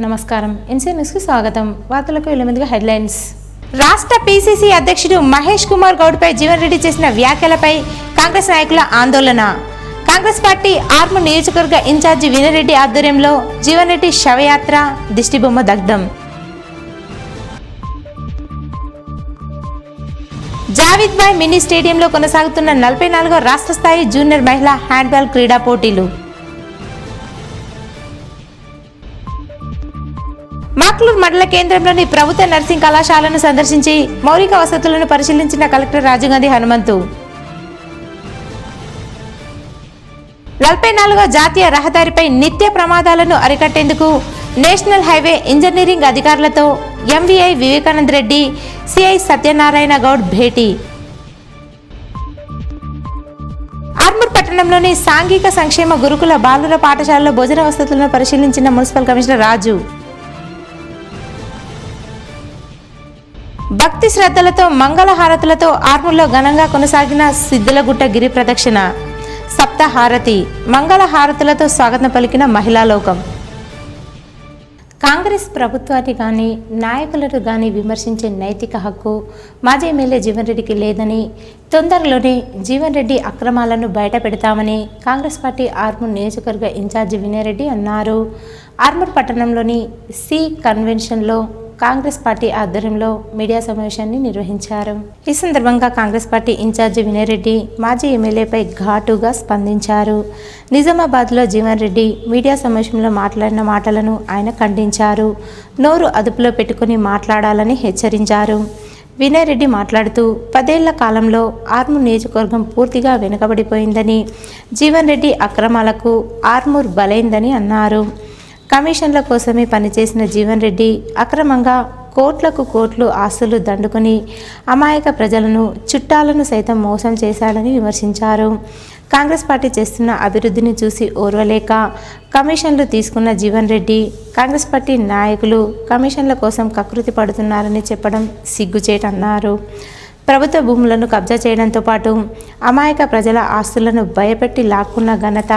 నమస్కారం. ఎన్సీ న్యూస్కి స్వాగతం. వార్తలకు ముందుగా హెడ్లైన్స్. రాష్ట్ర పీసీసీ అధ్యక్షుడు మహేష్ కుమార్ గౌడ్పై జీవన్ రెడ్డి చేసిన వ్యాఖ్యలపై కాంగ్రెస్ నాయకుల ఆందోళన. కాంగ్రెస్ పార్టీ ఆర్మూర్ నియోజకవర్గ ఇన్ఛార్జి వినయరెడ్డి ఆధ్వర్యంలో జీవన్ రెడ్డి శవయాత్ర, దిష్టిబొమ్మ దగ్ధం. జావిద్ భాయ్ మినీ స్టేడియంలో కొనసాగుతున్న 44వ రాష్ట్ర స్థాయి జూనియర్ మహిళా హ్యాండ్బాల్ క్రీడా పోటీలు. మాక్లూర్ మండల కేంద్రంలోని ప్రభుత్వ నర్సింగ్ కళాశాలను సందర్శించి మౌలిక వసతులను పరిశీలించిన కలెక్టర్ రాజీవ్ గాంధీ హనుమంతు. 44వ జాతీయ రహదారిపై నిత్య ప్రమాదాలను అరికట్టేందుకు నేషనల్ హైవే ఇంజనీరింగ్ అధికారులతో ఎంవీఐ వివేకానంద రెడ్డి, సిఐ సత్యనారాయణ గౌడ్ భేటీ. ఆర్మూర్ పట్టణంలోని సాంఘిక సంక్షేమ గురుకుల బాలుర పాఠశాలలో భోజన వసతులను పరిశీలించిన మున్సిపల్ కమిషనర్ రాజు. భక్తి శ్రద్ధలతో మంగళహారతులతో ఆర్మూర్లో ఘనంగా కొనసాగిన సిద్ధులగుట్ట గిరి ప్రదక్షిణ. సప్తహారతి మంగళహారతులతో స్వాగతం పలికిన మహిళా లోకం. కాంగ్రెస్ ప్రభుత్వాన్ని కానీ నాయకులను కానీ విమర్శించే నైతిక హక్కు మాజీ ఎమ్మెల్యే జీవన్ రెడ్డికి లేదని, తొందరలోనే జీవన్ రెడ్డి అక్రమాలను బయట పెడతామని కాంగ్రెస్ పార్టీ ఆర్మూర్ నియోజకవర్గ ఇన్ఛార్జి వినయరెడ్డి అన్నారు. ఆర్మూర్ పట్టణంలోని సి కన్వెన్షన్లో కాంగ్రెస్ పార్టీ ఆధ్వర్యంలో మీడియా సమావేశాన్ని నిర్వహించారు. ఈ సందర్భంగా కాంగ్రెస్ పార్టీ ఇన్ఛార్జి వినయరెడ్డి మాజీ ఎమ్మెల్యేపై ఘాటుగా స్పందించారు. నిజామాబాద్లో జీవన్ రెడ్డి మీడియా సమావేశంలో మాట్లాడిన మాటలను ఆయన ఖండించారు. నోరు అదుపులో పెట్టుకుని మాట్లాడాలని హెచ్చరించారు. వినయరెడ్డి మాట్లాడుతూ 10 ఏళ్ల కాలంలో ఆర్మూర్ నియోజకవర్గం పూర్తిగా వెనుకబడిపోయిందని, జీవన్ రెడ్డి అక్రమాలకు ఆర్మూర్ బలైందని అన్నారు. కమిషన్ల కోసమే పనిచేసిన జీవన్ రెడ్డి అక్రమంగా కోట్లకు కోట్లు ఆస్తులు దండుకొని అమాయక ప్రజలను, చుట్టాలను సైతం మోసం చేశాడని విమర్శించారు. కాంగ్రెస్ పార్టీ చేస్తున్న అభివృద్ధిని చూసి ఓర్వలేక కమిషన్లు తీసుకున్న జీవన్ రెడ్డి, కాంగ్రెస్ పార్టీ నాయకులు కమిషన్ల కోసం కకృతి పడుతున్నారని చెప్పడం సిగ్గుచేటన్నారు. ప్రభుత్వ భూములను కబ్జా చేయడంతో పాటు అమాయక ప్రజల ఆస్తులను భయపెట్టి లాక్కున్న ఘనత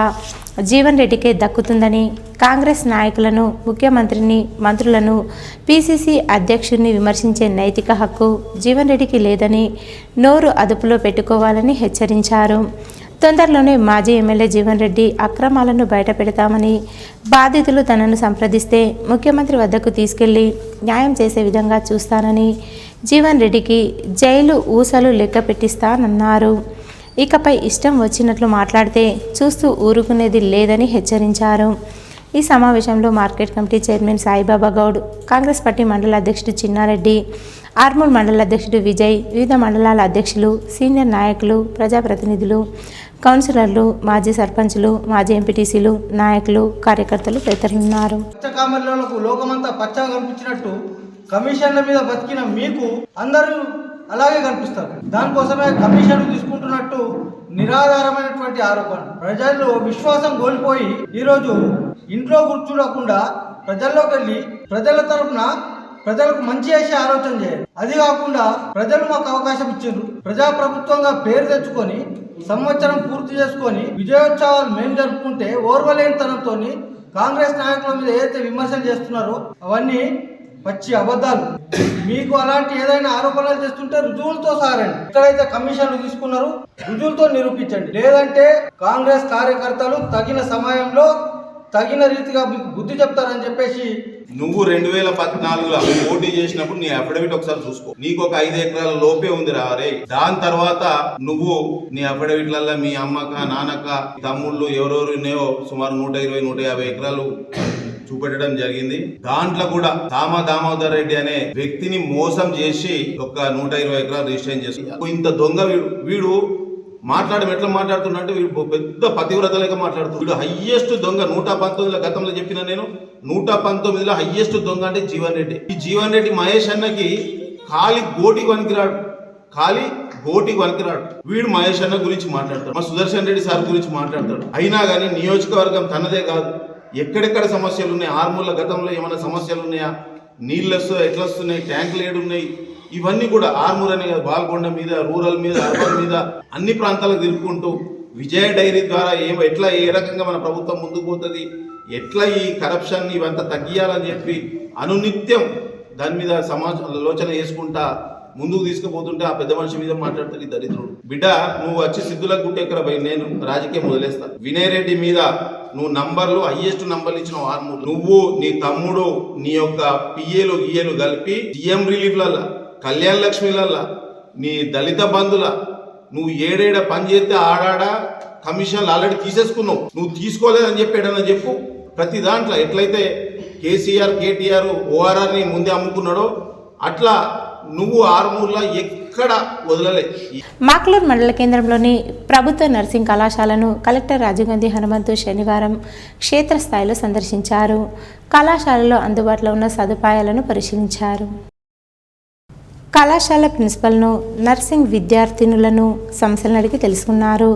జీవన్ రెడ్డికే దక్కుతుందని, కాంగ్రెస్ నాయకులను, ముఖ్యమంత్రిని, మంత్రులను, పీసీసీ అధ్యక్షుడిని విమర్శించే నైతిక హక్కు జీవన్ రెడ్డికి లేదని నోరు అదుపులో పెట్టుకోవాలని హెచ్చరించారు. తొందరలోనే మాజీ ఎమ్మెల్యే జీవన్ రెడ్డి అక్రమాలను బయట పెడతామని, బాధితులు తనను సంప్రదిస్తే ముఖ్యమంత్రి వద్దకు తీసుకెళ్లి న్యాయం చేసే విధంగా చూస్తానని, జీవన్ రెడ్డికి జైలు ఊసలు లెక్క పెట్టిస్తానన్నారు. ఇకపై ఇష్టం వచ్చినట్లు మాట్లాడితే చూస్తూ ఊరుకునేది లేదని హెచ్చరించారు. ఈ సమావేశంలో market committee chairman Saibaba Goud, Congress party మండల అధ్యక్షుడు చిన్నారెడ్డి, ఆర్మూర్ మండల అధ్యక్షుడు విజయ్, వివిధ మండలాల అధ్యక్షులు, సీనియర్ నాయకులు, ప్రజాప్రతినిధులు, కౌన్సిలర్లు, మాజీ సర్పంచులు, మాజీ ఎంపీటీసీలు, నాయకులు, కార్యకర్తలు తదితరులున్నారు. లోకమంతా పచ్చగా కనిపించినట్టు కమిషన్ల మీద బతికిన మీకు అందరూ అలాగే కనిపిస్తారు. దానికోసమే కమిషన్ తీసుకుంటున్నట్టు నిరాధారమైనటువంటి ఆరోపణ. ప్రజల్లో విశ్వాసం కోల్పోయి ఈరోజు ఇంట్లో కూర్చోకుండా ప్రజల్లోకి వెళ్ళి ప్రజల తరఫున ప్రజలకు మంచి చేసే ఆలోచన చేయాలి. అది కాకుండా ప్రజలు మాకు అవకాశం ఇచ్చారు, ప్రజాప్రభుత్వంగా పేరు తెచ్చుకొని సంవత్సరం పూర్తి చేసుకొని విజయోత్సవాలు మేము జరుపుకుంటే ఓర్వలేనితనంతో కాంగ్రెస్ నాయకుల మీద ఏదైతే విమర్శలు చేస్తున్నారో అవన్నీ పచ్చి అబద్ధాలు. మీకు అలాంటి ఏదైనా ఆరోపణలు చేస్తుంటే రుజువులతో సారండి. ఎక్కడైతే కమిషన్లు తీసుకున్నారో రుజువులతో నిరూపించండి. లేదంటే కాంగ్రెస్ కార్యకర్తలు తగిన సమయంలో తగిన రీతిగా మీకు బుద్ధి చెప్తారని చెప్పేసి. నువ్వు 2014లో పోటీ చేసినప్పుడు నీ అఫిడవిట్ ఒకసారి చూసుకో. నీకు ఒక 5 ఎకరాల లోపే ఉంది రే. దాని తర్వాత నువ్వు నీ అఫిడవిట్లలో మీ అమ్మక, నాన్నక, తమ్ముళ్ళు ఎవరెవరు ఉన్నాయో సుమారు 120-150 ఎకరాలు చూపెట్టడం జరిగింది. దాంట్లో కూడా దామోదర్ రెడ్డి అనే వ్యక్తిని మోసం చేసి ఒక 120 ఎకరాలు రిజిస్ట్రేషన్ చేసి ఇంత దొంగ వీడు ఎట్లా మాట్లాడుతున్నట్టు వీడు పెద్ద పతివ్రత లేక మాట్లాడుతూ. వీడు హయ్యెస్ట్ దొంగ 119లో గతంలో చెప్పిన నేను 119లో హయ్యెస్ట్ దొంగ అంటే జీవన్ రెడ్డి. ఈ జీవన్ రెడ్డి మహేష్ అన్నకి ఖాళీ గోటికి వనికిరాడు. వీడు మహేష్ అన్న గురించి మాట్లాడతాడు, మా సుదర్శన్ రెడ్డి సార్ గురించి మాట్లాడతాడు. అయినా కానీ నియోజకవర్గం తనదే కాదు, ఎక్కడెక్కడ సమస్యలు ఉన్నాయి, ఆర్మూర్ల గతంలో ఏమైనా సమస్యలు ఉన్నాయా, నీళ్ళు ఎట్లా వస్తున్నాయి, ట్యాంకులు ఏడున్నాయి, ఇవన్నీ కూడా ఆర్మూర్ అనే బాల్కొండ మీద, రూరల్ మీద, అర్బన్ మీద అన్ని ప్రాంతాలకు తిరుగుకుంటూ విజయ డైరీ ద్వారా ఎట్లా ఏ రకంగా మన ప్రభుత్వం ముందుకు పోతుంది, ఎట్లా ఈ కరప్షన్ ఇవంతా తగ్గియాలని చెప్పి అనునిత్యం దాని మీద ఆలోచన చేసుకుంటా ముందుకు తీసుకుపోతుంటే ఆ పెద్ద మనిషి మీద మాట్లాడుతుంది దరిద్రుడు. బిడ్డ నువ్వు వచ్చి సిద్ధులకు గుట్టెక్కర పోయి నేను రాజకీయం వదిలేస్తా. వినయ్ రెడ్డి మీద నువ్వు నంబర్లు హైయెస్ట్ నంబర్లు ఇచ్చిన 6 నువ్వు నీ తమ్ముడు నీ యొక్క పిఏలు గిఏలు కలిపి సీఎం రిలీఫ్లల్లా కళ్యాణ లక్ష్మిలల్లా నీ దళిత బంధుల నువ్వు ఏడేడ పని చేస్తే ఆడాడ కమిషన్లు ఆల్రెడీ తీసేసుకున్నావు. నువ్వు తీసుకోలేదని చెప్పి ఏడన్నా చెప్పు. ప్రతి దాంట్లో ఎట్లయితే కేసీఆర్ కేటీఆర్ ఓఆర్ఆర్ని ముందే అమ్ముకున్నాడో అట్లా నువ్వు ఆర్మూర్లో ఎక్కడ వదలలే. మాక్లూర్ మండల కేంద్రంలోని ప్రభుత్వ నర్సింగ్ కళాశాలను కలెక్టర్ రాజీవ్ గాంధీ హనుమంతు శనివారం క్షేత్రస్థాయిలో సందర్శించారు. కళాశాలలో అందుబాటులో ఉన్న సదుపాయాలను పరిశీలించారు. కళాశాల ప్రిన్సిపల్ను నర్సింగ్ విద్యార్థినులను సమస్యలను అడిగి తెలుసుకున్నారు.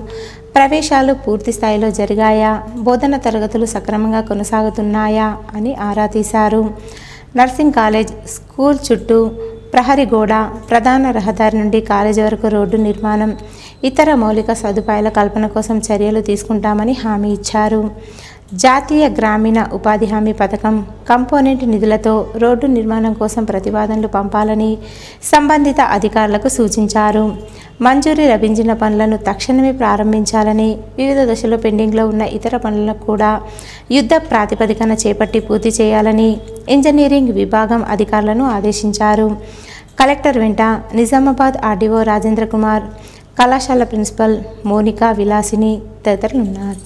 ప్రవేశాలు పూర్తి స్థాయిలో జరిగాయా, బోధన తరగతులు సక్రమంగా కొనసాగుతున్నాయా అని ఆరా తీశారు. నర్సింగ్ కాలేజ్ స్కూల్ చుట్టూ ప్రహరీ గోడ, ప్రధాన రహదారి నుండి కాలేజీ వరకు రోడ్డు నిర్మాణం, ఇతర మౌలిక సదుపాయాల కల్పన కోసం చర్యలు తీసుకుంటామని హామీ ఇచ్చారు. జాతీయ గ్రామీణ ఉపాధి హామీ పథకం కంపోనెంట్ నిధులతో రోడ్డు నిర్మాణం కోసం ప్రతిపాదనలు పంపాలని సంబంధిత అధికారులకు సూచించారు. మంజూరీ లభించిన పనులను తక్షణమే ప్రారంభించాలని, వివిధ దశలో పెండింగ్లో ఉన్న ఇతర పనులను కూడా యుద్ధ ప్రాతిపదికన చేపట్టి పూర్తి చేయాలని ఇంజనీరింగ్ విభాగం అధికారులను ఆదేశించారు. కలెక్టర్ వెంట నిజామాబాద్ ఆర్డీఓ రాజేంద్ర కుమార్, కళాశాల ప్రిన్సిపల్ మోనికా విలాసిని తదితరులున్నారు.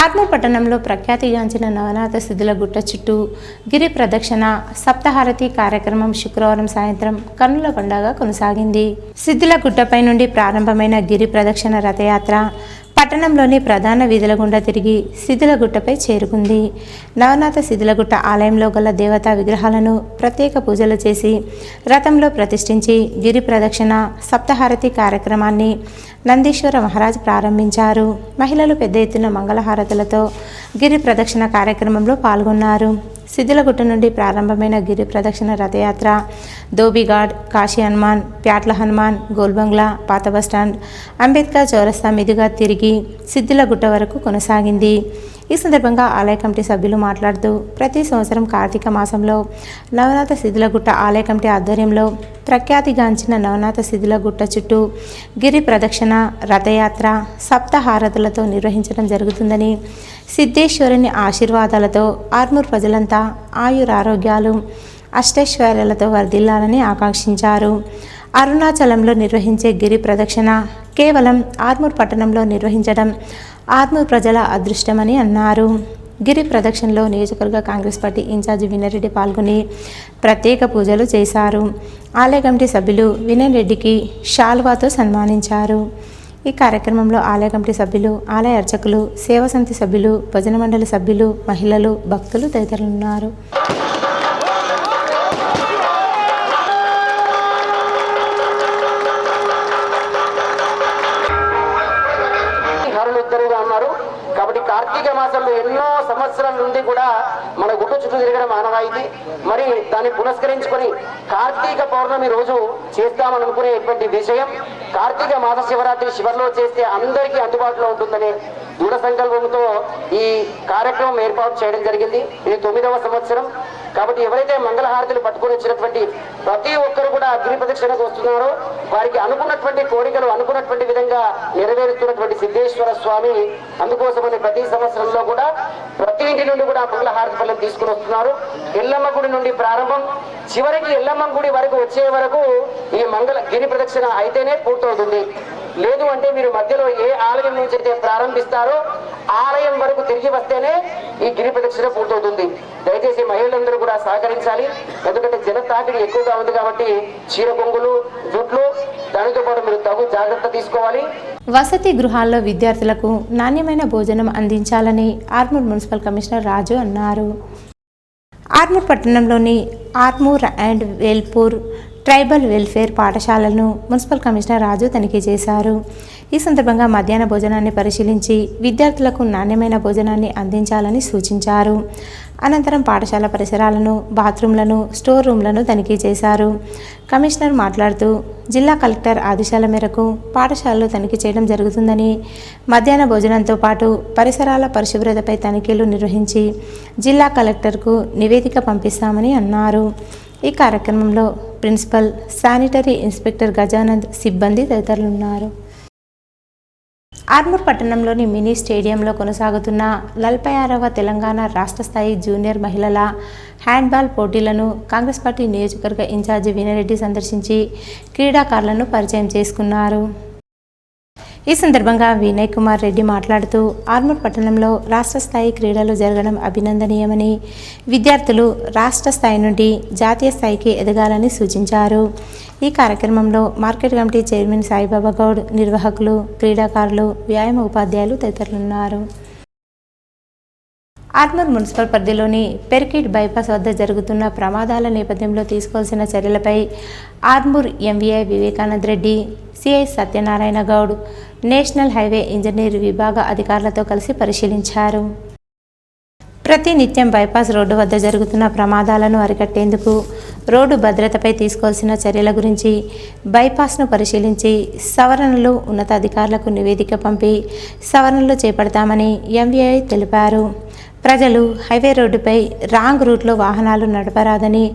ఆర్మూర్ పట్టణంలో ప్రఖ్యాతిగాంచిన నవనాథ సిద్ధుల గుట్ట చుట్టూ గిరి ప్రదక్షిణ సప్తహారతి కార్యక్రమం శుక్రవారం సాయంత్రం కన్నుల పండుగ కొనసాగింది. సిద్ధుల గుట్టపై నుండి ప్రారంభమైన గిరి ప్రదక్షిణ రథయాత్ర పట్టణంలోని ప్రధాన వీధుల గుండా తిరిగి సిద్ధులగుట్టపై చేరుకుంది. నవనాథ సిద్ధులగుట్ట ఆలయంలో గల దేవతా విగ్రహాలను ప్రత్యేక పూజలు చేసి రథంలో ప్రతిష్ఠించి గిరి ప్రదక్షిణ సప్తహారతి కార్యక్రమాన్ని నందీశ్వర మహారాజ్ ప్రారంభించారు. మహిళలు పెద్ద ఎత్తున మంగళహారతులతో గిరి ప్రదక్షిణ కార్యక్రమంలో పాల్గొన్నారు. సిద్ధులగుట్ట నుండి ప్రారంభమైన గిరి ప్రదక్షిణ రథయాత్ర ధోబిఘాట్, కాశీ హనుమాన్, ప్యాట్ల హనుమాన్, గోల్బంగ్లా, పాత బస్టాండ్, అంబేద్కర్ చౌరస్తా మీదుగా తిరిగి సిద్ధులగుట్ట వరకు కొనసాగింది. ఈ సందర్భంగా ఆలయ కమిటీ సభ్యులు మాట్లాడుతూ ప్రతి సంవత్సరం కార్తీక మాసంలో నవనాథ సిద్ధులగుట్ట ఆలయ కమిటీ ఆధ్వర్యంలో ప్రఖ్యాతిగాంచిన నవనాథ సిద్ధులగుట్ట చుట్టూ గిరి ప్రదక్షిణ రథయాత్ర సప్తహారతులతో నిర్వహించడం జరుగుతుందని, సిద్ధేశ్వరుని ఆశీర్వాదాలతో ఆర్మూర్ ప్రజలంతా ఆయురారోగ్యాలు అష్టైశ్వర్యాలతో వర్ధిల్లాలని ఆకాంక్షించారు. అరుణాచలంలో నిర్వహించే గిరి ప్రదక్షిణ కేవలం ఆర్మూర్ పట్టణంలో నిర్వహించడం ఆర్మూర్ ప్రజల అదృష్టమని అన్నారు. గిరి ప్రదక్షిణలో నియోజకవర్గ కాంగ్రెస్ పార్టీ ఇన్ఛార్జి వినయ్ రెడ్డి పాల్గొని ప్రత్యేక పూజలు చేశారు. ఆలయ కమిటీ సభ్యులు వినయ్ రెడ్డికి శాల్వాతో సన్మానించారు. ఈ కార్యక్రమంలో ఆలయ కమిటీ సభ్యులు, ఆలయ అర్చకులు, సేవా సమితి సభ్యులు, భజన మండలి సభ్యులు, మహిళలు, భక్తులు తదితరులున్నారు. కాబట్టి కార్తీక మాసంలో ఎన్నో సంవత్సరాల నుండి కూడా మన గుట్ట చుట్టూ తిరగడం ఆనవాయితీ. మరి దాన్ని పురస్కరించుకొని కార్తీక పౌర్ణమి రోజు చేస్తామని అనుకునేటువంటి విషయం కార్తీక మాస శివరాత్రి శివర్లో చేస్తే అందరికీ అందుబాటులో ఉంటుందనే దృఢ సంకల్పంతో ఈ కార్యక్రమం ఏర్పాటు చేయడం జరిగింది. ఇది 9వ సంవత్సరం. కాబట్టి ఎవరైతే మంగళహారతులు పట్టుకొని వచ్చినటువంటి ప్రతి ఒక్కరు కూడా గిరి ప్రదక్షిణకు వస్తున్నారో వారికి అనుకున్నటువంటి కోరికలు అనుకున్నటువంటి విధంగా నెరవేరుస్తున్నటువంటి సిద్ధేశ్వర స్వామి అందుకోసమని ప్రతి సంవత్సరంలో కూడా ప్రతి ఇంటి నుండి కూడా మంగళహారతి పళ్ళం తీసుకుని వస్తున్నారు. ఎల్లమ్మ గుడి నుండి ప్రారంభం చివరికి ఎల్లమ్మ గుడి వరకు వచ్చే వరకు ఈ గిరి ప్రదక్షిణ అయితేనే పూర్తవుతుంది. లేదు అంటే మీరు మధ్యలో ఏ ఆలయం నుంచి అయితే ప్రారంభిస్తారో ఆలయం వరకు తిరిగి వస్తేనే ఈ గిరి ప్రదక్షిణ పూర్తవుతుంది. దయచేసి మహిళలందరూ కూడా సహకరించాలి. ఎందుకంటే జన తాకిడి ఎక్కువగా ఉంది కాబట్టి చీర కొంగులు, జుట్లు, దానితో పాటు మీరు తగు జాగ్రత్త తీసుకోవాలి. వసతి గృహాల్లో విద్యార్థులకు నాణ్యమైన భోజనం అందించాలని ఆర్మూర్ మున్సిపల్ కమిషనర్ రాజు అన్నారు. ఆర్మూర్ పట్టణంలోని Armoor and Velpur tribal welfare పాఠశాలలను మున్సిపల్ కమిషనర్ రాజు తనిఖీ చేశారు. ఈ సందర్భంగా మధ్యాహ్న భోజనాన్ని పరిశీలించి విద్యార్థులకు నాణ్యమైన భోజనాన్ని అందించాలని సూచించారు. అనంతరం పాఠశాల పరిసరాలను, బాత్రూంలను, స్టోర్ రూమ్లను తనిఖీ చేశారు. కమిషనర్ మాట్లాడుతూ జిల్లా కలెక్టర్ ఆదేశాల మేరకు పాఠశాలలో తనిఖీ చేయడం జరుగుతుందని, మధ్యాహ్న భోజనంతో పాటు పరిసరాల పరిశుభ్రతపై తనిఖీలు నిర్వహించి జిల్లా కలెక్టర్కు నివేదిక పంపిస్తామని అన్నారు. ఈ కార్యక్రమంలో ప్రిన్సిపల్, శానిటరీ ఇన్స్పెక్టర్ గజానంద్, సిబ్బంది తదితరులున్నారు. ఆర్మూర్ పట్టణంలోని మినీ స్టేడియంలో కొనసాగుతున్న 46వ తెలంగాణ రాష్ట్ర స్థాయి జూనియర్ మహిళల హ్యాండ్బాల్ పోటీలను కాంగ్రెస్ పార్టీ నియోజకవర్గ ఇన్ఛార్జి వినయరెడ్డి సందర్శించి క్రీడాకారులను పరిచయం చేసుకున్నారు. ఈ సందర్భంగా వినయ్ కుమార్ రెడ్డి మాట్లాడుతూ ఆర్మూర్ పట్టణంలో రాష్ట్ర స్థాయి క్రీడలు జరగడం అభినందనీయమని, విద్యార్థులు రాష్ట్ర స్థాయి నుండి జాతీయ స్థాయికి ఎదగాలని సూచించారు. ఈ కార్యక్రమంలో market committee chairman Saibaba Goud, నిర్వాహకులు, క్రీడాకారులు, వ్యాయామ ఉపాధ్యాయులు తదితరులున్నారు. ఆర్మూర్ మున్సిపల్ పరిధిలోని పెర్కిడ్ బైపాస్ వద్ద జరుగుతున్న ప్రమాదాల నేపథ్యంలో తీసుకోవాల్సిన చర్యలపై Armoor MVI Vivekananda Reddy, CI Satyanarayana Goud, national highway engineer విభాగ అధికారులతో కలిసి పరిశీలించారు. ప్రతినిత్యం బైపాస్ రోడ్డు వద్ద జరుగుతున్న ప్రమాదాలను అరికట్టేందుకు రోడ్డు భద్రతపై తీసుకోవాల్సిన చర్యల గురించి బైపాస్ను పరిశీలించి సవరణలు ఉన్నతాధికారులకు నివేదిక పంపి సవరణలు చేపడతామని ఎంవీఐ తెలిపారు. ప్రజలు హైవే రోడ్డుపై రాంగ్ రూట్లో వాహనాలు నడపరాదని,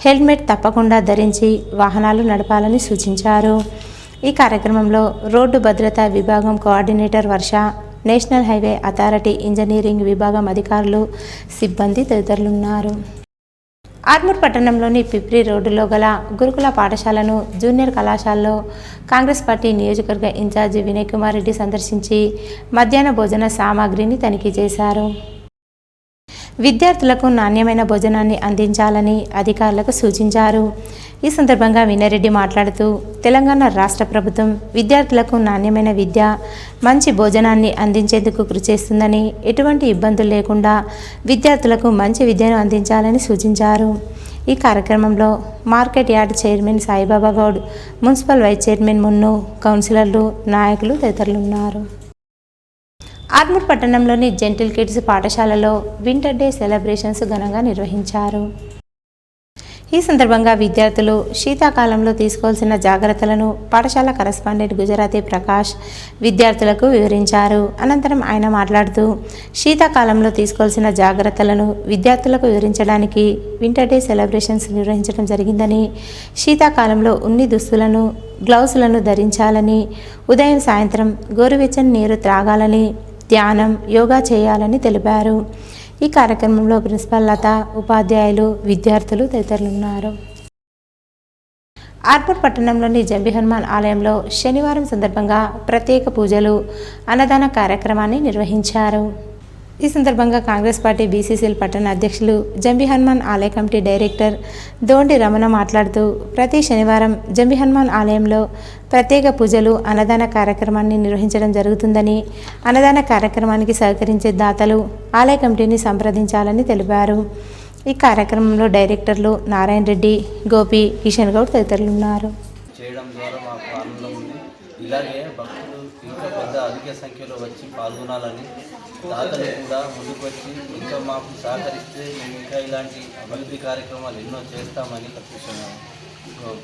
హెల్మెట్ తప్పకుండా ధరించి వాహనాలు నడపాలని సూచించారు. ఈ కార్యక్రమంలో రోడ్డు భద్రతా విభాగం కోఆర్డినేటర్ వర్ష, నేషనల్ హైవే అథారిటీ ఇంజనీరింగ్ విభాగం అధికారులు, సిబ్బంది తదితరులున్నారు. ఆర్మూర్ పట్టణంలోని పిప్రి రోడ్డులో గల గురుకుల పాఠశాలను, జూనియర్ కళాశాలలో కాంగ్రెస్ పార్టీ నియోజకవర్గ ఇన్ఛార్జి వినయ్ కుమార్ రెడ్డి సందర్శించి మధ్యాహ్న భోజన సామాగ్రిని తనిఖీ చేశారు. విద్యార్థులకు నాణ్యమైన భోజనాన్ని అందించాలని అధికారులకు సూచించారు. ఈ సందర్భంగా వినయరెడ్డి మాట్లాడుతూ తెలంగాణ రాష్ట్ర ప్రభుత్వం విద్యార్థులకు నాణ్యమైన విద్య, మంచి భోజనాన్ని అందించేందుకు కృషి చేస్తుందని, ఎటువంటి ఇబ్బందులు లేకుండా విద్యార్థులకు మంచి విద్యను అందించాలని సూచించారు. ఈ కార్యక్రమంలో market yard chairman Saibaba Goud, municipal vice chairman Munnu, కౌన్సిలర్లు, నాయకులు తదితరులున్నారు. ఆర్మూర్ పట్టణంలోని జెంటిల్ కిడ్స్ పాఠశాలలో వింటర్ డే సెలబ్రేషన్స్ ఘనంగా నిర్వహించారు. ఈ సందర్భంగా విద్యార్థులు శీతాకాలంలో తీసుకోవాల్సిన జాగ్రత్తలను పాఠశాల కరస్పాండెంట్ గుజరాతీ ప్రకాష్ విద్యార్థులకు వివరించారు. అనంతరం ఆయన మాట్లాడుతూ శీతాకాలంలో తీసుకోవాల్సిన జాగ్రత్తలను విద్యార్థులకు వివరించడానికి వింటర్ డే సెలబ్రేషన్స్ నిర్వహించడం జరిగిందని, శీతాకాలంలో ఉన్ని దుస్తులను, గ్లౌజులను ధరించాలని, ఉదయం సాయంత్రం గోరువెచ్చని నీరు త్రాగాలని, ధ్యానం, యోగా చేయాలని తెలిపారు. ఈ కార్యక్రమంలో ప్రిన్సిపల్ లత, ఉపాధ్యాయులు, విద్యార్థులు తదితరులున్నారు. ఆర్మూర్ పట్టణంలోని జంబి హనుమాన్ ఆలయంలో శనివారం సందర్భంగా ప్రత్యేక పూజలు, అన్నదాన కార్యక్రమాన్ని నిర్వహించారు. ఈ సందర్భంగా కాంగ్రెస్ పార్టీ బీసీసీఎల్ పట్టణ అధ్యక్షులు, జంబి హనుమాన్ ఆలయ కమిటీ డైరెక్టర్ దోండి రమణ మాట్లాడుతూ ప్రతి శనివారం జంబి హనుమాన్ ఆలయంలో ప్రత్యేక పూజలు, అన్నదాన కార్యక్రమాన్ని నిర్వహించడం జరుగుతుందని, అన్నదాన కార్యక్రమానికి సహకరించే దాతలు ఆలయ కమిటీని సంప్రదించాలని తెలిపారు. ఈ కార్యక్రమంలో డైరెక్టర్లు నారాయణ రెడ్డి, గోపి, కిషన్ గౌడ్ తదితరులు ఉన్నారు. చేయడం ద్వారా మాకు ఆనందం ఉంది. ఇలాగే భక్తులు ఇంకా పెద్ద అధిక సంఖ్యలో వచ్చి పాల్గొనాలని, దాతలు కూడా ముందుకు వచ్చి ఇంకా మాకు సహకరిస్తే మేము ఇంకా ఇలాంటి అభివృద్ధి కార్యక్రమాలు ఎన్నో చేస్తామని చెప్తున్నాము.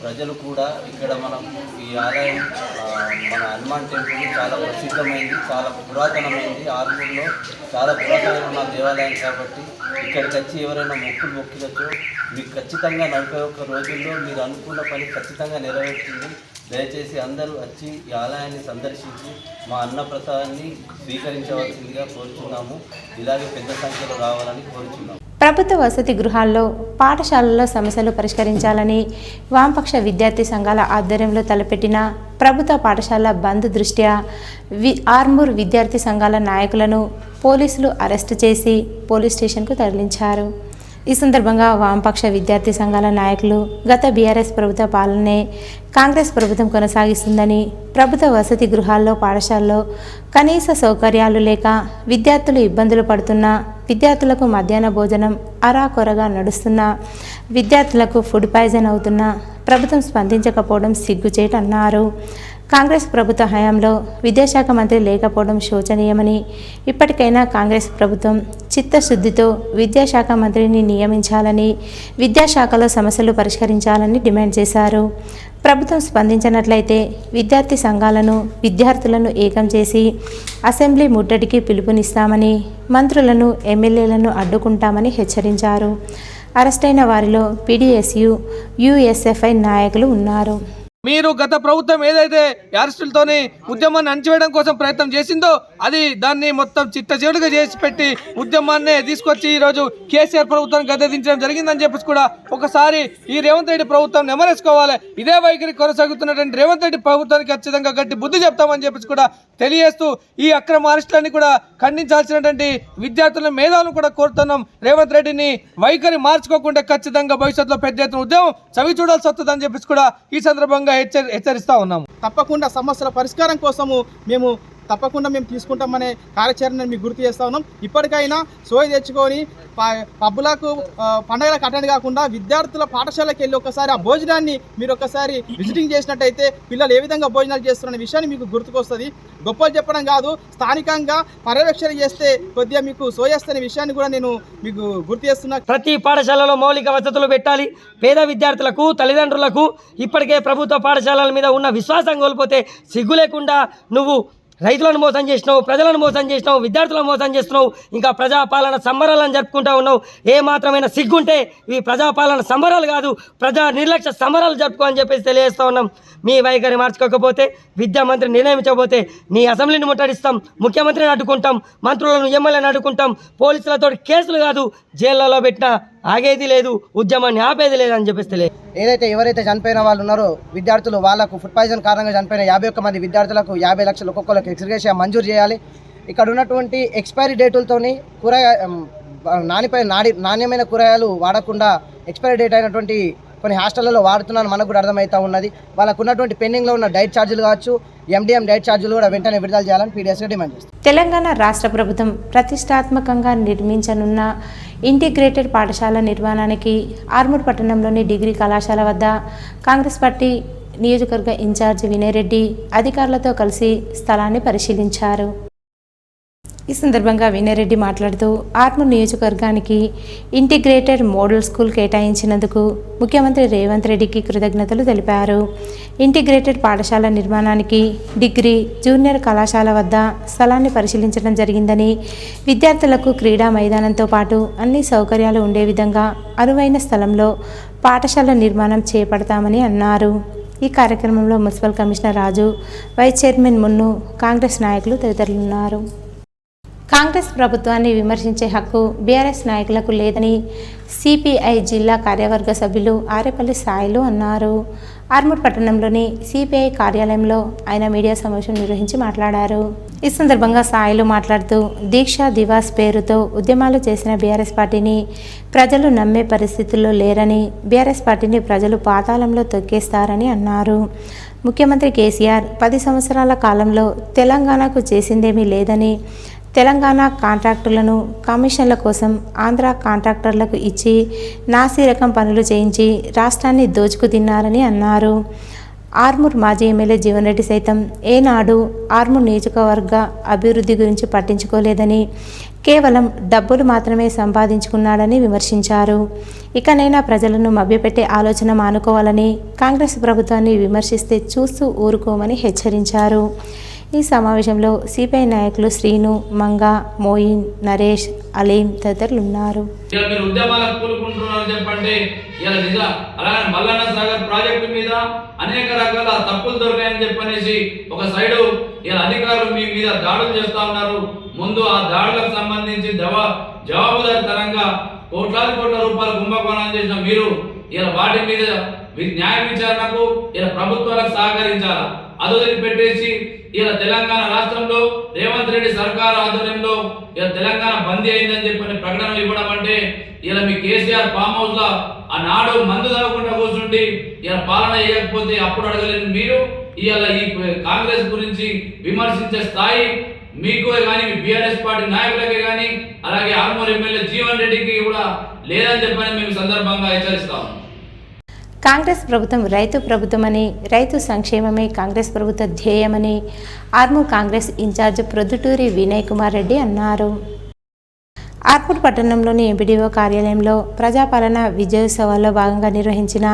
ప్రజలు కూడా ఇక్కడ మనం ఈ ఆలయం మన హనుమాన్ టెంపుల్ చాలా ప్రసిద్ధమైంది, చాలా పురాతనమైంది. ఆర్మూర్లో చాలా పురాతనమైన దేవాలయం కాబట్టి ఇక్కడికి వచ్చి ఎవరైనా మొక్కినచో మీకు ఖచ్చితంగా 41 రోజుల్లో మీరు అనుకున్న పని ఖచ్చితంగా నెరవేరుతుంది. దయచేసి అందరూ వచ్చి ఈ ఆలయాన్ని సందర్శించి మా అన్నప్రసాదాన్ని స్వీకరించవలసిందిగా కోరుచున్నాము. ఇలాగే పెద్ద సంఖ్యలో రావాలని కోరుచున్నాము. ప్రభుత్వ వసతి గృహాల్లో, పాఠశాలల్లో సమస్యలు పరిష్కరించాలని వామపక్ష విద్యార్థి సంఘాల ఆధ్వర్యంలో తలపెట్టిన ప్రభుత్వ పాఠశాల బంద్ దృష్ట్యా ఆర్మూర్ విద్యార్థి సంఘాల నాయకులను పోలీసులు అరెస్టు చేసి పోలీస్ స్టేషన్కు తరలించారు. ఈ సందర్భంగా వామపక్ష విద్యార్థి సంఘాల నాయకులు గత బీఆర్ఎస్ ప్రభుత్వ పాలనే కాంగ్రెస్ ప్రభుత్వం కొనసాగిస్తుందని, ప్రభుత్వ వసతి గృహాల్లో పాఠశాలలో కనీస సౌకర్యాలు లేక విద్యార్థులు ఇబ్బందులు పడుతున్నా, విద్యార్థులకు మధ్యాహ్న భోజనం అరాకొరగా నడుస్తున్నా, విద్యార్థులకు ఫుడ్ పాయిజన్ అవుతున్నా ప్రభుత్వం స్పందించకపోవడం సిగ్గుచేటన్నారు. కాంగ్రెస్ ప్రభుత్వ హయాంలో విద్యాశాఖ మంత్రి లేకపోవడం శోచనీయమని, ఇప్పటికైనా కాంగ్రెస్ ప్రభుత్వం చిత్తశుద్ధితో విద్యాశాఖ మంత్రిని నియమించాలని, విద్యాశాఖలో సమస్యలు పరిష్కరించాలని డిమాండ్ చేశారు. ప్రభుత్వం స్పందించినట్లయితే విద్యార్థి సంఘాలను, విద్యార్థులను ఏకం చేసి అసెంబ్లీ ముట్టడికి పిలుపునిస్తామని, మంత్రులను, ఎమ్మెల్యేలను అడ్డుకుంటామని హెచ్చరించారు. అరెస్టైన వారిలో పీడీఎస్యు, యూఎస్ఎఫ్ఐ నాయకులు ఉన్నారు. మీరు గత ప్రభుత్వం ఏదైతే అరెస్టులతోని ఉద్యమాన్ని అణచివేయడం కోసం ప్రయత్నం చేసిందో దాన్ని మొత్తం చిత్తచేడుగా చేసి పెట్టి ఉద్యమాన్ని తీసుకొచ్చి ఈరోజు కేసీఆర్ ప్రభుత్వాన్ని గద్దెదించడం జరిగిందని చెప్పేసి కూడా ఒకసారి ఈ రేవంత్ రెడ్డి ప్రభుత్వం నెమరేసుకోవాలి. ఇదే వైఖరి కొనసాగుతున్నటువంటి రేవంత్ రెడ్డి ప్రభుత్వానికి ఖచ్చితంగా గట్టి బుద్ధి చెప్తామని చెప్పేసి కూడా తెలియజేస్తూ ఈ అక్రమ అరెస్టులన్నీ కూడా ఖండించాల్సినటువంటి విద్యార్థుల మేధావులను కూడా కోరుతున్నాం. రేవంత్ రెడ్డిని వైఖరి మార్చుకోకుండా ఖచ్చితంగా భవిష్యత్తులో పెద్ద ఎత్తున ఉద్యమం చవి చూడాల్సి వస్తుందని చెప్పేసి కూడా ఈ సందర్భంగా హెచ్చరిస్తా ఉన్నాము. తప్పకుండా సమస్యల పరిష్కారం కోసము మేము తీసుకుంటామనే కార్యాచరణను మీకు గుర్తు చేస్తా ఉన్నాం. ఇప్పటికైనా సోయి తెచ్చుకొని పబ్బులకు పండుగలకు అటెండ్ కాకుండా విద్యార్థుల పాఠశాలకు వెళ్ళి ఒకసారి ఆ భోజనాన్ని మీరు ఒకసారి విజిటింగ్ చేసినట్టయితే పిల్లలు ఏ విధంగా భోజనాలు చేస్తున్న విషయాన్ని మీకు గుర్తుకొస్తుంది. గొప్పలు చెప్పడం కాదు, స్థానికంగా పర్యవేక్షణ చేస్తే కొద్దిగా మీకు సోయేస్తున్న విషయాన్ని కూడా నేను మీకు గుర్తు చేస్తున్నా. ప్రతి పాఠశాలలో మౌలిక వసతులు పెట్టాలి. పేద విద్యార్థులకు, తల్లిదండ్రులకు ఇప్పటికే ప్రభుత్వ పాఠశాలల మీద ఉన్న విశ్వాసం కోల్పోతే సిగ్గు లేకుండా నువ్వు రైతులను మోసం చేసినావు, ప్రజలను మోసం చేసినావు, విద్యార్థులను మోసం చేస్తున్నావు, ఇంకా ప్రజాపాలన సంబరాలను జరుపుకుంటూ ఉన్నావు. ఏ మాత్రమైన సిగ్గుంటే ఈ ప్రజాపాలన సంబరాలు కాదు, ప్రజా నిర్లక్ష్య సంబరాలు జరుపుకో అని చెప్పేసి తెలియజేస్తూ ఉన్నాం. మీ వైఖరి మార్చుకోకపోతే, విద్యా మంత్రి నిర్ణయించకపోతే నీ అసెంబ్లీని ముట్టడిస్తాం, ముఖ్యమంత్రిని అడ్డుకుంటాం, మంత్రులను, ఎమ్మెల్యేని అడ్డుకుంటాం, పోలీసులతో కేసులు కాదు జైళ్లలో పెట్టినా ఆగేది లేదు, ఉద్యమాన్ని ఆపేది లేదు అని చెప్పేసి తెలియదు. ఎవరైతే చనిపోయిన వాళ్ళు ఉన్నారో విద్యార్థులు, వాళ్ళకు ఫుడ్ పాయిజన్ కారణంగా చనిపోయిన 51 మంది విద్యార్థులకు 50 లక్షలు ఒక్కొక్కరికి ఎక్స్గ్రేషియా మంజూరు చేయాలి. ఇక్కడ ఉన్నటువంటి ఎక్స్పైరీ డేటులతోని నాణ్యమైన కూరగాయలు వాడకుండా ఎక్స్పైరీ డేట్ అయినటువంటి కొన్ని హాస్టళ్లలో వాడుతున్నాను మనకు కూడా అర్థమవుతా ఉన్నది. వాళ్ళకు ఉన్నటువంటి పెండింగ్లో ఉన్న డైట్ ఛార్జీలు కావచ్చు, ఎండిఎం డైట్ ఛార్జీలు కూడా వెంటనే విడుదల చేయాలని పీడీఎస్గా డిమాండ్ చేస్తుంది. తెలంగాణ రాష్ట్ర ప్రభుత్వం ప్రతిష్టాత్మకంగా నిర్మించనున్న ఇంటిగ్రేటెడ్ పాఠశాల నిర్మాణానికి ఆర్మూర్ పట్టణంలోని డిగ్రీ కళాశాల వద్ద కాంగ్రెస్ పార్టీ నియోజకవర్గ ఇన్ఛార్జి వినయ్ రెడ్డి అధికారులతో కలిసి స్థలాన్ని పరిశీలించారు. ఈ సందర్భంగా వినయ్ రెడ్డి మాట్లాడుతూ ఆర్మూర్ నియోజకవర్గానికి ఇంటిగ్రేటెడ్ మోడల్ స్కూల్ కేటాయించినందుకు ముఖ్యమంత్రి రేవంత్ రెడ్డికి కృతజ్ఞతలు తెలిపారు. ఇంటిగ్రేటెడ్ పాఠశాల నిర్మాణానికి డిగ్రీ, జూనియర్ కళాశాల వద్ద స్థలాన్ని పరిశీలించడం జరిగిందని, విద్యార్థులకు క్రీడా మైదానంతో పాటు అన్ని సౌకర్యాలు ఉండే విధంగా అనువైన స్థలంలో పాఠశాల నిర్మాణం చేపడతామని అన్నారు. ఈ కార్యక్రమంలో మున్సిపల్ కమిషనర్ రాజు, వైస్ చైర్మన్ మున్ను, కాంగ్రెస్ నాయకులు తదితరులున్నారు. కాంగ్రెస్ ప్రభుత్వాన్ని విమర్శించే హక్కు బీఆర్ఎస్ నాయకులకు లేదని సిపిఐ జిల్లా కార్యవర్గ సభ్యులు ఆరేపల్లి సాయిలు అన్నారు. ఆర్మూర్ పట్టణంలోని సిపిఐ కార్యాలయంలో ఆయన మీడియా సమావేశం నిర్వహించి మాట్లాడారు. ఈ సందర్భంగా సాయిలు మాట్లాడుతూ దీక్షా దివాస్ పేరుతో ఉద్యమాలు చేసిన బీఆర్ఎస్ పార్టీని ప్రజలు నమ్మే పరిస్థితుల్లో లేరని, బీఆర్ఎస్ పార్టీని ప్రజలు పాతాళంలో తొక్కేస్తారని అన్నారు. ముఖ్యమంత్రి కేసీఆర్ 10 సంవత్సరాల కాలంలో తెలంగాణకు చేసిందేమీ లేదని, తెలంగాణ కాంట్రాక్టులను కమిషన్ల కోసం ఆంధ్ర కాంట్రాక్టర్లకు ఇచ్చి నాసిరకం పనులు చేయించి రాష్ట్రాన్ని దోచుకు తిన్నారని అన్నారు. ఆర్మూర్ మాజీ ఎమ్మెల్యే జీవన్ రెడ్డి సైతం ఏనాడు ఆర్మూర్ నియోజకవర్గ అభివృద్ధి గురించి పట్టించుకోలేదని, కేవలం డబ్బులు మాత్రమే సంపాదించుకున్నాడని విమర్శించారు. ఇకనైనా ప్రజలను మభ్యపెట్టే ఆలోచన మానుకోవాలని, కాంగ్రెస్ ప్రభుత్వాన్ని విమర్శిస్తే చూస్తూ ఊరుకోమని హెచ్చరించారు. ఈ సమావేశంలో సిపిఐ నాయకులు శ్రీను, మంగా, మోయిన్, నరేష్, అలీం తదితరులు ఉన్నారు. మల్లన్న సాగర్ ప్రాజెక్టు మీద అనేక రకాల తప్పులు దొరికాయని చెప్పనేసి ఒక సైడు ఇలా అధికారులు మీ మీద దాడులు చేస్తా ఉన్నారు. ముందు ఆ దాడులకు సంబంధించి జవాబుదారితనంగా కోట్ల రూపాయల కుంభకోణాలు చేసిన మీరు ఇలా వాటి మీద న్యాయ విచారణకు ఇలా ప్రభుత్వాలకు సహకరించాలా? అదొదిలి పెట్టేసి ఇలా తెలంగాణ రాష్ట్రంలో రేవంత్ రెడ్డి సర్కారు ఆధ్వర్యంలో ఇలా తెలంగాణ బందీ అయిందని చెప్పని ప్రకటన ఇవ్వడం అంటే ఇలా మీ కేసీఆర్ ఫామ్ హౌస్ లో ఆనాడు మందు తాగకుండా కూర్చుండి ఇలా పాలన చేయకపోతే అప్పుడు అడగలేదు మీరు. ఇవాళ ఈ కాంగ్రెస్ గురించి విమర్శించే స్థాయి మీకు కానీ మీ బీఆర్ఎస్ పార్టీ నాయకులకే కానీ అలాగే ఆర్మూర్ ఎమ్మెల్యే జీవన్ రెడ్డికి కూడా లేదని చెప్పని మేము సందర్భంగా హెచ్చరిస్తాము. కాంగ్రెస్ ప్రభుత్వం రైతు ప్రభుత్వమని, రైతు సంక్షేమమే కాంగ్రెస్ ప్రభుత్వ ధ్యేయమని ఆర్మూర్ కాంగ్రెస్ ఇన్ఛార్జ్ ప్రొద్దుటూరి వినయ్ కుమార్ రెడ్డి అన్నారు. ఆర్మూర్ పట్టణంలోని ఎంపీడీఓ కార్యాలయంలో ప్రజాపాలన విజయోత్సవాల్లో భాగంగా నిర్వహించిన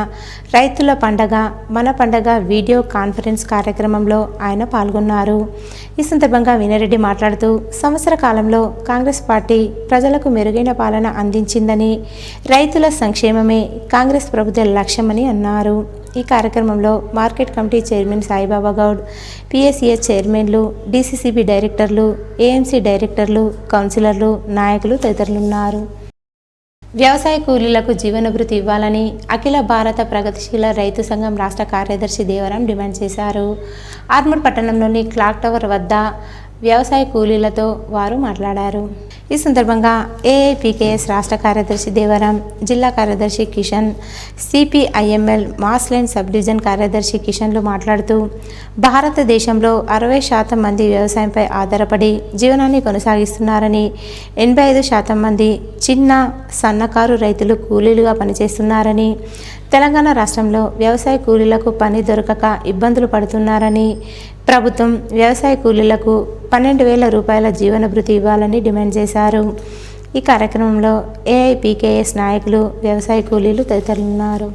రైతుల పండగ మన పండగ వీడియో కాన్ఫరెన్స్ కార్యక్రమంలో ఆయన పాల్గొన్నారు. ఈ సందర్భంగా వినయరెడ్డి మాట్లాడుతూ సంవత్సర కాలంలో కాంగ్రెస్ పార్టీ ప్రజలకు మెరుగైన పాలన అందించిందని, రైతుల సంక్షేమమే కాంగ్రెస్ ప్రభుత్వ లక్ష్యమని అన్నారు. ఈ కార్యక్రమంలో market committee chairman Saibaba Goud, PSCS చైర్మన్లు, డిసిసిబి డైరెక్టర్లు, ఏఎంసీ డైరెక్టర్లు, కౌన్సిలర్లు, నాయకులు తదితరులున్నారు. వ్యవసాయ కూలీలకు జీవనభృతి ఇవ్వాలని అఖిల భారత ప్రగతిశీల రైతు సంఘం రాష్ట్ర కార్యదర్శి దేవరాం డిమాండ్ చేశారు. ఆర్మూర్ పట్టణంలోని క్లాక్ టవర్ వద్ద వ్యవసాయ కూలీలతో వారు మాట్లాడారు. ఈ సందర్భంగా ఏఐపికేఎస్ రాష్ట్ర కార్యదర్శి దేవరాం, జిల్లా కార్యదర్శి Kishan, CPIML Mass Line sub division కార్యదర్శి కిషన్లు మాట్లాడుతూ భారతదేశంలో 60% మంది వ్యవసాయంపై ఆధారపడి జీవనాన్ని కొనసాగిస్తున్నారని, 85% మంది చిన్న సన్నకారు రైతులు కూలీలుగా పనిచేస్తున్నారని, తెలంగాణ రాష్ట్రంలో వ్యవసాయ కూలీలకు పని దొరకక ఇబ్బందులు పడుతున్నారని, ప్రభుత్వం వ్యవసాయ కూలీలకు 12,000 రూపాయల జీవనభృతి ఇవ్వాలని డిమాండ్ చేశారు. ఈ కార్యక్రమంలో ఏఐపికేఎస్ నాయకులు, వ్యవసాయ కూలీలు తదితరులున్నారు.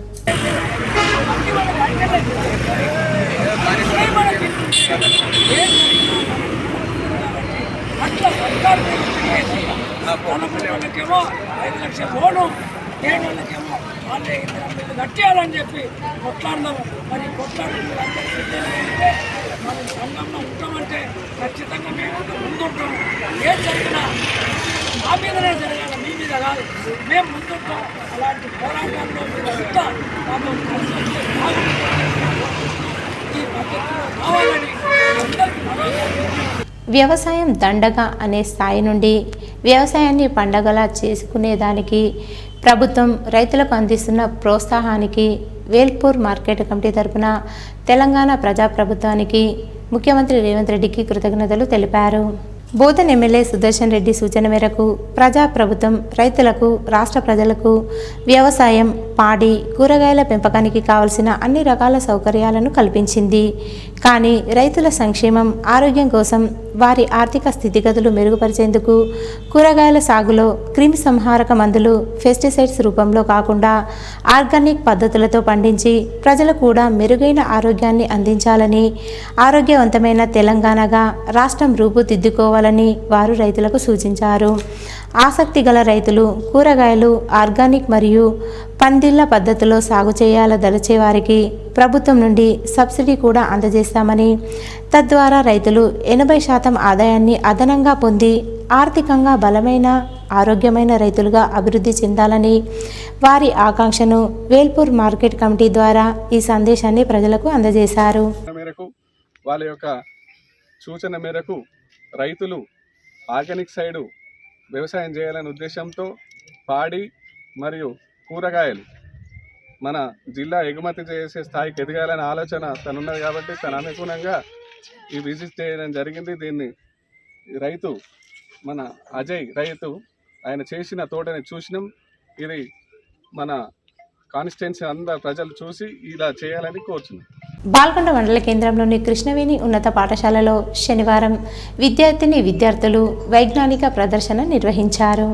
కట్టేయాలని చెప్పి కొట్లాడదాము. మరి కొట్లాడుతుంటే మనం సంఘంలో ఉంటామంటే ఖచ్చితంగా మేము ముందుంటాము. ఏం జరిగినా మా మీదనే జరగాలి, మీ మీద కాదు. మేము ముందుంటాం. అలాంటి పోరాటాల్లో మీరు అంతా మాకు కలిసి వస్తే ఈ పద్ధతిలో కావాలని అందరికీ వ్యవసాయం దండగ అనే స్థాయి నుండి వ్యవసాయాన్ని పండగలా చేసుకునేదానికి ప్రభుత్వం రైతులకు అందిస్తున్న ప్రోత్సాహానికి వేల్పూర్ మార్కెట్ కమిటీ తరపున తెలంగాణ ప్రజాప్రభుత్వానికి ముఖ్యమంత్రి రేవంత్ రెడ్డికి కృతజ్ఞతలు తెలిపారు. బోధన్ ఎమ్మెల్యే సుదర్శన్ రెడ్డి సూచన మేరకు ప్రజాప్రభుత్వం రైతులకు, రాష్ట్ర ప్రజలకు వ్యవసాయం, పాడి, కూరగాయల పెంపకానికి కావలసిన అన్ని రకాల సౌకర్యాలను కల్పించింది. కానీ రైతుల సంక్షేమం, ఆరోగ్యం కోసం వారి ఆర్థిక స్థితిగతులు మెరుగుపరిచేందుకు కూరగాయల సాగులో క్రిమి సంహారక మందులు, పెస్టిసైడ్స్ రూపంలో కాకుండా ఆర్గానిక్ పద్ధతులతో పండించి ప్రజలు కూడా మెరుగైన ఆరోగ్యాన్ని అందించాలని, ఆరోగ్యవంతమైన తెలంగాణగా రాష్ట్రం రూపుదిద్దుకోవాలని వారు రైతులకు సూచించారు. ఆసక్తి గల రైతులు కూరగాయలు ఆర్గానిక్ మరియు పందిళ్ల పద్ధతిలో సాగు చేయాలదలిచే వారికి ప్రభుత్వం నుండి సబ్సిడీ కూడా అందజేస్తామని, తద్వారా రైతులు 80% ఆదాయాన్ని అదనంగా పొంది ఆర్థికంగా బలమైన, ఆరోగ్యమైన రైతులుగా అభివృద్ధి చెందాలని వారి ఆకాంక్షను వేల్పూర్ మార్కెట్ కమిటీ ద్వారా ఈ సందేశాన్ని ప్రజలకు అందజేశారు. వాళ్ళ యొక్క సూచన మేరకు రైతులు ఆర్గానిక్ సైడు వ్యవసాయం చేయాలనే ఉద్దేశంతో పాడి మరియు కూరగాయలు మన జిల్లా ఎగుమతి చేసే స్థాయికి ఎదగాలనే ఆలోచన తనున్నది కాబట్టి తన అనుగుణంగా ఈ విజిట్ చేయడం జరిగింది. దీన్ని రైతు మన అజయ్ రైతు ఆయన చేసిన తోటని చూసినాం. ఇది మన కాన్స్టిట్యున్సీ అందరు ప్రజలు చూసి ఇలా చేయాలని కోరుచున్నాం. బాల్కొండ మండల కేంద్రంలోని కృష్ణవేణి ఉన్నత పాఠశాలలో శనివారం విద్యార్థులు వైజ్ఞానిక ప్రదర్శన నిర్వహించారు.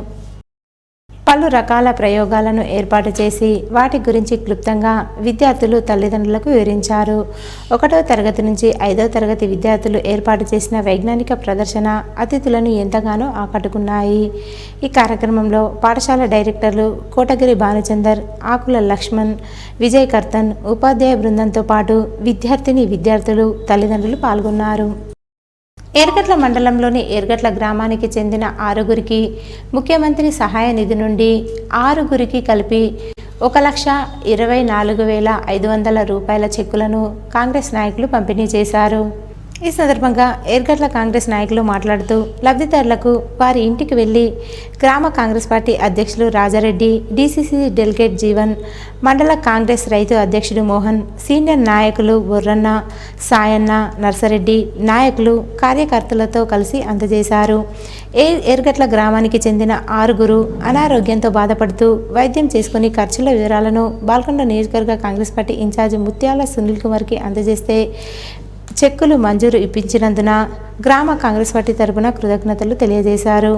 పలు రకాల ప్రయోగాలను ఏర్పాటు చేసి వాటి గురించి క్లుప్తంగా విద్యార్థులు తల్లిదండ్రులకు వివరించారు. 1వ తరగతి నుంచి 5వ తరగతి విద్యార్థులు ఏర్పాటు చేసిన వైజ్ఞానిక ప్రదర్శన అతిథులను ఎంతగానో ఆకట్టుకున్నాయి. ఈ కార్యక్రమంలో పాఠశాల డైరెక్టర్లు కోటగిరి భానుచందర్, ఆకుల లక్ష్మణ్, విజయ్ కర్తన్, ఉపాధ్యాయ బృందంతో పాటు విద్యార్థులు, తల్లిదండ్రులు పాల్గొన్నారు. ఏర్గట్ల మండలంలోని ఏర్గట్ల గ్రామానికి చెందిన 6గురికి ముఖ్యమంత్రి సహాయ నిధి నుండి 6గురికి కలిపి 1,24,500 రూపాయల చెక్కులను కాంగ్రెస్ నాయకులు పంపిణీ చేశారు. ఈ సందర్భంగా ఎర్గడ్ల కాంగ్రెస్ నాయకులు మాట్లాడుతూ లబ్ధిదారులకు వారి ఇంటికి వెళ్లి గ్రామ కాంగ్రెస్ పార్టీ అధ్యక్షులు రాజారెడ్డి, డీసీసీ డెలిగేట్ జీవన్, మండల కాంగ్రెస్ రైతు అధ్యక్షుడు మోహన్, సీనియర్ నాయకులు బుర్రన్న, సాయన్న, నర్సరెడ్డి నాయకులు కార్యకర్తలతో కలిసి అందజేశారు. ఎర్గట్ల గ్రామానికి చెందిన 6 అనారోగ్యంతో బాధపడుతూ వైద్యం చేసుకుని ఖర్చుల వివరాలను బాల్కొండ నియోజకవర్గ కాంగ్రెస్ పార్టీ ఇన్ఛార్జ్ ముత్యాల సునీల్ కుమార్కి అందజేస్తే చెక్కులు మంజూరు ఇప్పించినందున గ్రామ కాంగ్రెస్ పార్టీ తరపున కృతజ్ఞతలు తెలియజేశారు.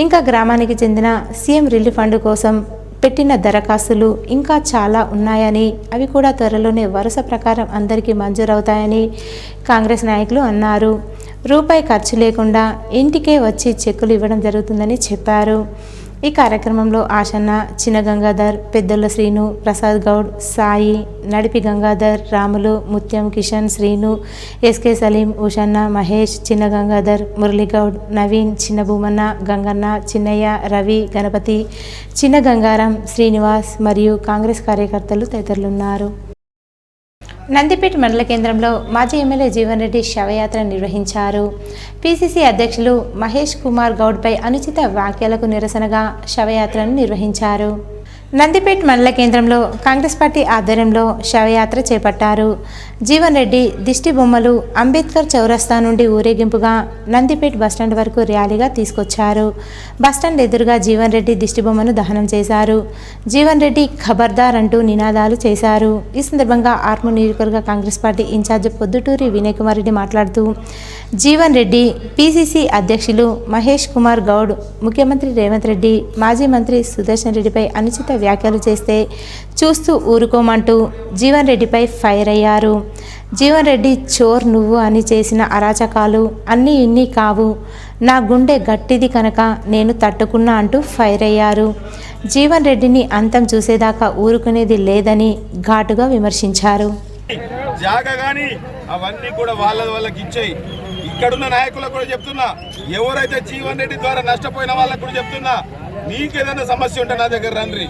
ఇంకా గ్రామానికి చెందిన సీఎం రిలీఫ్ ఫండ్ కోసం పెట్టిన దరఖాస్తులు ఇంకా చాలా ఉన్నాయని, అవి కూడా త్వరలోనే వరుస ప్రకారం అందరికీ మంజూరవుతాయని కాంగ్రెస్ నాయకులు అన్నారు. రూపాయి ఖర్చు లేకుండా ఇంటికే వచ్చి చెక్కులు ఇవ్వడం జరుగుతుందని చెప్పారు. ఈ కార్యక్రమంలో ఆశన్న, చిన్న గంగాధర్, పెద్దల శ్రీను, ప్రసాద్ గౌడ్, సాయి, నడిపి గంగాధర్, రాములు, ముత్యం, కిషన్, శ్రీను, ఎస్కే సలీం, ఉషన్న, మహేష్, చిన్న గంగాధర్, మురళీగౌడ్, నవీన్, చిన్న భూమన్న, గంగన్న, చిన్నయ్య, రవి, గణపతి, చిన్న గంగారం, శ్రీనివాస్ మరియు కాంగ్రెస్ కార్యకర్తలు తదితరులున్నారు. నందిపేట మండల కేంద్రంలో మాజీ ఎమ్మెల్యే జీవన్ రెడ్డి శవయాత్ర నిర్వహించారు. పిసిసి అధ్యక్షులు మహేష్ కుమార్ గౌడ్పై అనుచిత వ్యాఖ్యలకు నిరసనగా శవయాత్రను నిర్వహించారు. నందిపేట మండల కేంద్రంలో కాంగ్రెస్ పార్టీ ఆధ్వర్యంలో శవయాత్ర చేపట్టారు. జీవన్ రెడ్డి దిష్టి బొమ్మలు అంబేద్కర్ చౌరస్తా నుండి ఊరేగింపుగా నందిపేట బస్టాండ్ వరకు ర్యాలీగా తీసుకొచ్చారు. బస్టాండ్ ఎదురుగా జీవన్ రెడ్డి దిష్టి బొమ్మను దహనం చేశారు. జీవన్ రెడ్డి ఖబర్దార్ అంటూ నినాదాలు చేశారు. ఈ సందర్భంగా ఆర్మూర్ నియోజకవర్గ కాంగ్రెస్ పార్టీ ఇన్ఛార్జ్ పొద్దుటూరి వినయ్ కుమార్ రెడ్డి మాట్లాడుతూ జీవన్ రెడ్డి, పిసిసి అధ్యక్షులు మహేష్ కుమార్ గౌడ్, ముఖ్యమంత్రి రేవంత్ రెడ్డి, మాజీ మంత్రి సుదర్శన్ రెడ్డిపై అనుచిత వ్యాఖ్యలు చేస్తే చూస్తూ ఊరుకోమంటూ జీవన్ రెడ్డిపై ఫైర్ అయ్యారు. జీవన్ రెడ్డి చోర్ నువ్వు అని చేసిన అరాచకాలు అన్నీ ఇన్ని కావు, నా గుండె గట్టిది కనుక నేను తట్టుకున్నా అంటూ ఫైర్ అయ్యారు. జీవన్ రెడ్డిని అంతం చూసేదాకా ఊరుకునేది లేదని ఘాటుగా విమర్శించారు. జాగా కానీ అవన్నీ కూడా వాళ్ళకి ఇచ్చేయి. ఇక్కడున్న నాయకులకు కూడా చెప్తున్నా, ఎవరైతే జీవన్ రెడ్డి ద్వారా నష్టపోయిన వాళ్ళకు కూడా చెప్తున్నా, మీకేదైనా సమస్య ఉంటే నా దగ్గర రండి.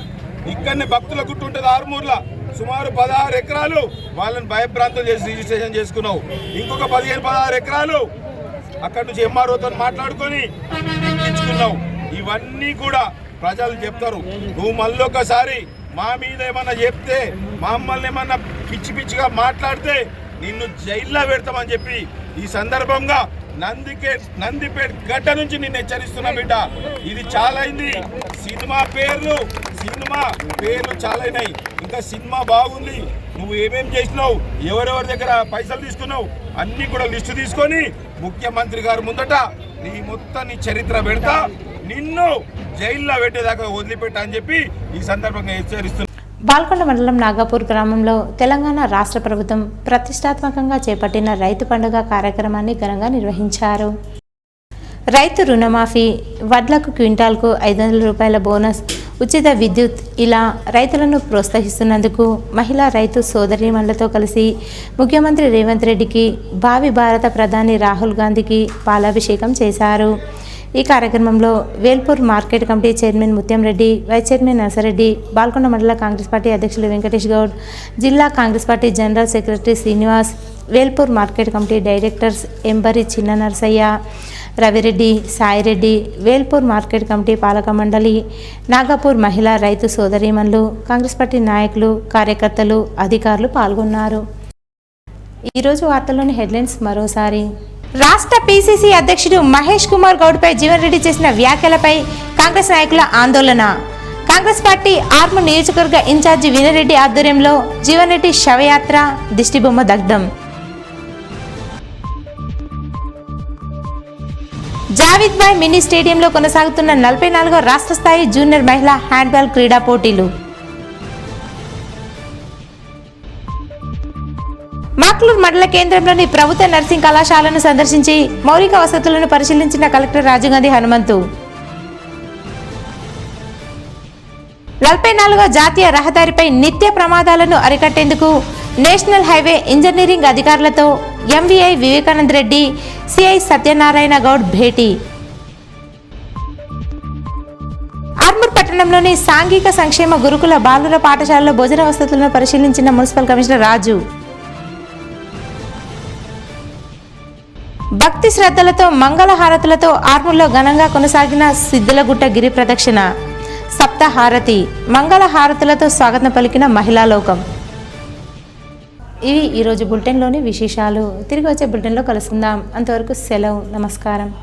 ఇక్కడనే భక్తుల గుట్టు ఉంటుంది ఆర్మూర్లో, సుమారు 16 ఎకరాలు వాళ్ళని భయభ్రాంతులు చేసి రిజిస్ట్రేషన్ చేసుకున్నావు. ఇంకొక 15-16 ఎకరాలు అక్కడి నుంచి ఎంఆర్ఓతో మాట్లాడుకొని ఇచ్చుకున్నావు. ఇవన్నీ కూడా ప్రజలు చెప్తారు. నువ్వు మళ్ళొకసారి మా మీద ఏమన్నా చెప్తే, మమ్మల్ని ఏమన్నా పిచ్చిగా మాట్లాడితే నిన్ను జైల్లో పెడతామని చెప్పి ఈ సందర్భంగా నందిపేట గడ్డ నుంచి నిన్ను హెచ్చరిస్తున్నా బిడ్డ. ఇది చాలా అయింది. సినిమా పేర్లు చాలా అయినాయి. ఇంకా సినిమా బాగుంది. నువ్వు ఏమేం చేసినావు, ఎవరెవరి దగ్గర పైసలు తీసుకున్నావు, అన్ని కూడా లిస్టు తీసుకొని ముఖ్యమంత్రి గారు ముందట నీ చరిత్ర పెడతా, నిన్ను జైల్లో పెట్టేదాకా వదిలిపెట్టా అని చెప్పి ఈ సందర్భంగా హెచ్చరిస్తున్నా. బాల్కొండ మండలం నాగాపూర్ గ్రామంలో తెలంగాణ రాష్ట్ర ప్రభుత్వం ప్రతిష్టాత్మకంగా చేపట్టిన రైతు పండుగ కార్యక్రమాన్ని ఘనంగా నిర్వహించారు. రైతు రుణమాఫీ, వడ్లకు క్వింటాల్కు 500 రూపాయల బోనస్, ఉచిత విద్యుత్, ఇలా రైతులను ప్రోత్సహిస్తున్నందుకు మహిళా రైతు సోదరీమణులతో కలిసి ముఖ్యమంత్రి రేవంత్ రెడ్డికి, భావి భారత ప్రధాని రాహుల్ గాంధీకి పాలాభిషేకం చేశారు. ఈ కార్యక్రమంలో Velpur market committee chairman Mutyam Reddy, vice chairman Narsareddy, Balkonda మండల కాంగ్రెస్ పార్టీ అధ్యక్షులు వెంకటేష్ గౌడ్, జిల్లా Congress party general secretary Srinivas, Velpur market committee directors Embari Chinna Narsaiah, Ravireddy, Saireddy, Velpur market committee పాలక మండలి, నాగపూర్ మహిళా రైతు సోదరీమణులు, కాంగ్రెస్ పార్టీ నాయకులు, కార్యకర్తలు, అధికారులు పాల్గొన్నారు. ఈరోజు వార్తల్లోని హెడ్లైన్స్ మరోసారి. రాష్ట్ర పిసిసి అధ్యక్షుడు మహేష్ కుమార్ గౌడ్పై జీవన్ రెడ్డి చేసిన వ్యాఖ్యలపై కాంగ్రెస్ నాయకుల ఆందోళన. కాంగ్రెస్ పార్టీ ఆర్మూర్ నియోజకవర్గ ఇన్ఛార్జి వినయరెడ్డి ఆధ్వర్యంలో జీవన్ రెడ్డి శవయాత్ర, దిష్టిబొమ్మ దగ్ధం. జావిద్ భాయ్ మినీ స్టేడియంలో కొనసాగుతున్న 44వ రాష్ట్ర స్థాయి జూనియర్ మహిళా హ్యాండ్బాల్ క్రీడా పోటీలు. మాక్లూర్ మండల కేంద్రంలోని ప్రభుత్వ నర్సింగ్ కళాశాలను సందర్శించి మౌలిక వసతులను పరిశీలించిన కలెక్టర్ రాజీవ్ గాంధీ హనుమంతు. 44వ జాతీయ రహదారిపై నిత్య ప్రమాదాలను అరికట్టేందుకు నేషనల్ హైవే ఇంజనీరింగ్ అధికారులతో ఎంవీఐ వివేకానంద రెడ్డి, సిఐ సత్యనారాయణ గౌడ్ భేటీ. ఆర్మూర్ పట్టణంలోని సాంఘిక సంక్షేమ గురుకుల బాలుర పాఠశాలలో భోజన వసతులను పరిశీలించిన మున్సిపల్ కమిషనర్ రాజు. భక్తి శ్రద్ధలతో మంగళహారతులతో ఆర్మూర్లో ఘనంగా కొనసాగిన సిద్ధులగుట్ట గిరి ప్రదక్షిణ. సప్తహారతి మంగళహారతులతో స్వాగతం పలికిన మహిళా లోకం. ఇవి ఈరోజు బులెటిన్లోని విశేషాలు. తిరిగి వచ్చే బులెటిన్లో కలుసుకుందాం. అంతవరకు సెలవు. నమస్కారం.